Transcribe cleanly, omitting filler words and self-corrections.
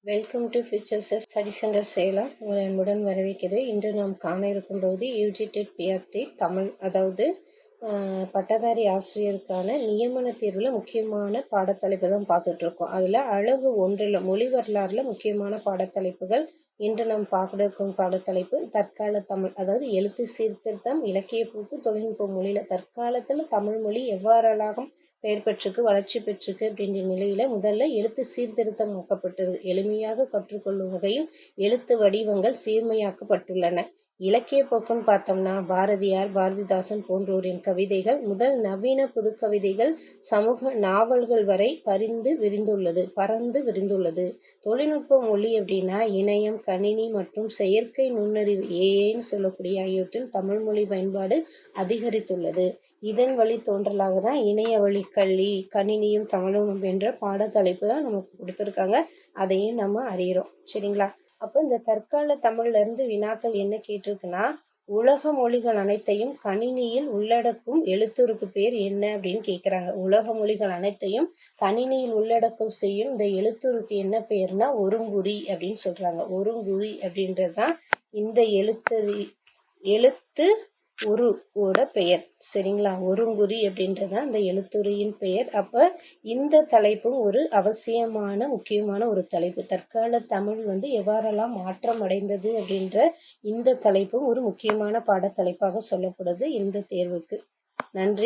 Welcome to futures study centre Salem. உங்களை அன்புடன் வரவேற்கிறது. இன்று நாம் காண இருக்கும் பகுதி யூஜிடெட் பிஆர்டி தமிழ், அதாவது பட்டதாரி ஆசிரியருக்கான நியமன தேர்வில் முக்கியமான பாடத்தலைப்பு தான் பார்த்துட்ருக்கோம். அதில் அழகு ஒன்றில் மொழி வரலாறுல முக்கியமான பாடத்தலைப்புகள். இன்று நாம் பார்க்க இருக்கும் பாடத்தலைப்பு தற்கால தமிழ், அதாவது எழுத்து சீர்திருத்தம், இலக்கிய போக்கு, தொழில்நுட்ப மொழியில் தற்காலத்தில் தமிழ் மொழி எவ்வாறெல்லாம் பெயர் பெற்றுக்கு வளர்ச்சி பெற்றுக்கு அப்படின்ற நிலையில முதல்ல எழுத்து சீர்திருத்தம் ஆக்கப்பட்டது. எளிமையாக கற்றுக்கொள்ளும் வகையில் எழுத்து வடிவங்கள் சீர்மையாக்கப்பட்டுள்ளன. இலக்கிய போக்குன்னு பார்த்தோம்னா பாரதியார், பாரதிதாசன் போன்றோரின் கவிதைகள் முதல் நவீன புது கவிதைகள், சமூக நாவல்கள் வரை பறந்து விரிந்துள்ளது. தொழில்நுட்ப மொழி அப்படின்னா இணையம், கணினி மற்றும் செயற்கை நுண்ணறிவு ஏஐன்னு சொல்லக்கூடிய ஆகியவற்றில் தமிழ் மொழி பயன்பாடு அதிகரித்துள்ளது. இதன் வழி தோன்றலாக தான் இணைய வழி கல்வி, கணினியும் தமிழும் அப்படின்ற பாடத்தலைப்பு தான் நமக்கு கொடுத்துருக்காங்க. அதையும் நம்ம அறிகிறோம். சரிங்களா? அப்போ இந்த தற்கால தமிழ்ல இருந்து வினாக்கள் என்ன கேட்டிருக்குன்னா, உலக மொழிகள் அனைத்தையும் கணினியில் உள்ளடக்கும் எழுத்துருக்கு பேர் என்ன அப்படின்னு கேட்குறாங்க. உலக மொழிகள் அனைத்தையும் கணினியில் உள்ளடக்கம் செய்யும் இந்த எழுத்துருக்கு என்ன பேர்னா ஒருங்குறி அப்படின்னு சொல்றாங்க. ஒருங்குறி அப்படின்றது தான் இந்த எழுத்து உருவோட பெயர். சரிங்களா? ஒருங்குறி அப்படின்றது தான் இந்த எழுத்துரியின் பெயர். அப்போ இந்த தலைப்பும் ஒரு அவசியமான முக்கியமான ஒரு தலைப்பு. தற்கால தமிழ் எவ்வாறெல்லாம் மாற்றம் அடைந்தது அப்படின்ற இந்த தலைப்பும் ஒரு முக்கியமான பாடத்தலைப்பாக சொல்லப்படுது இந்த தேர்வுக்கு. நன்றி.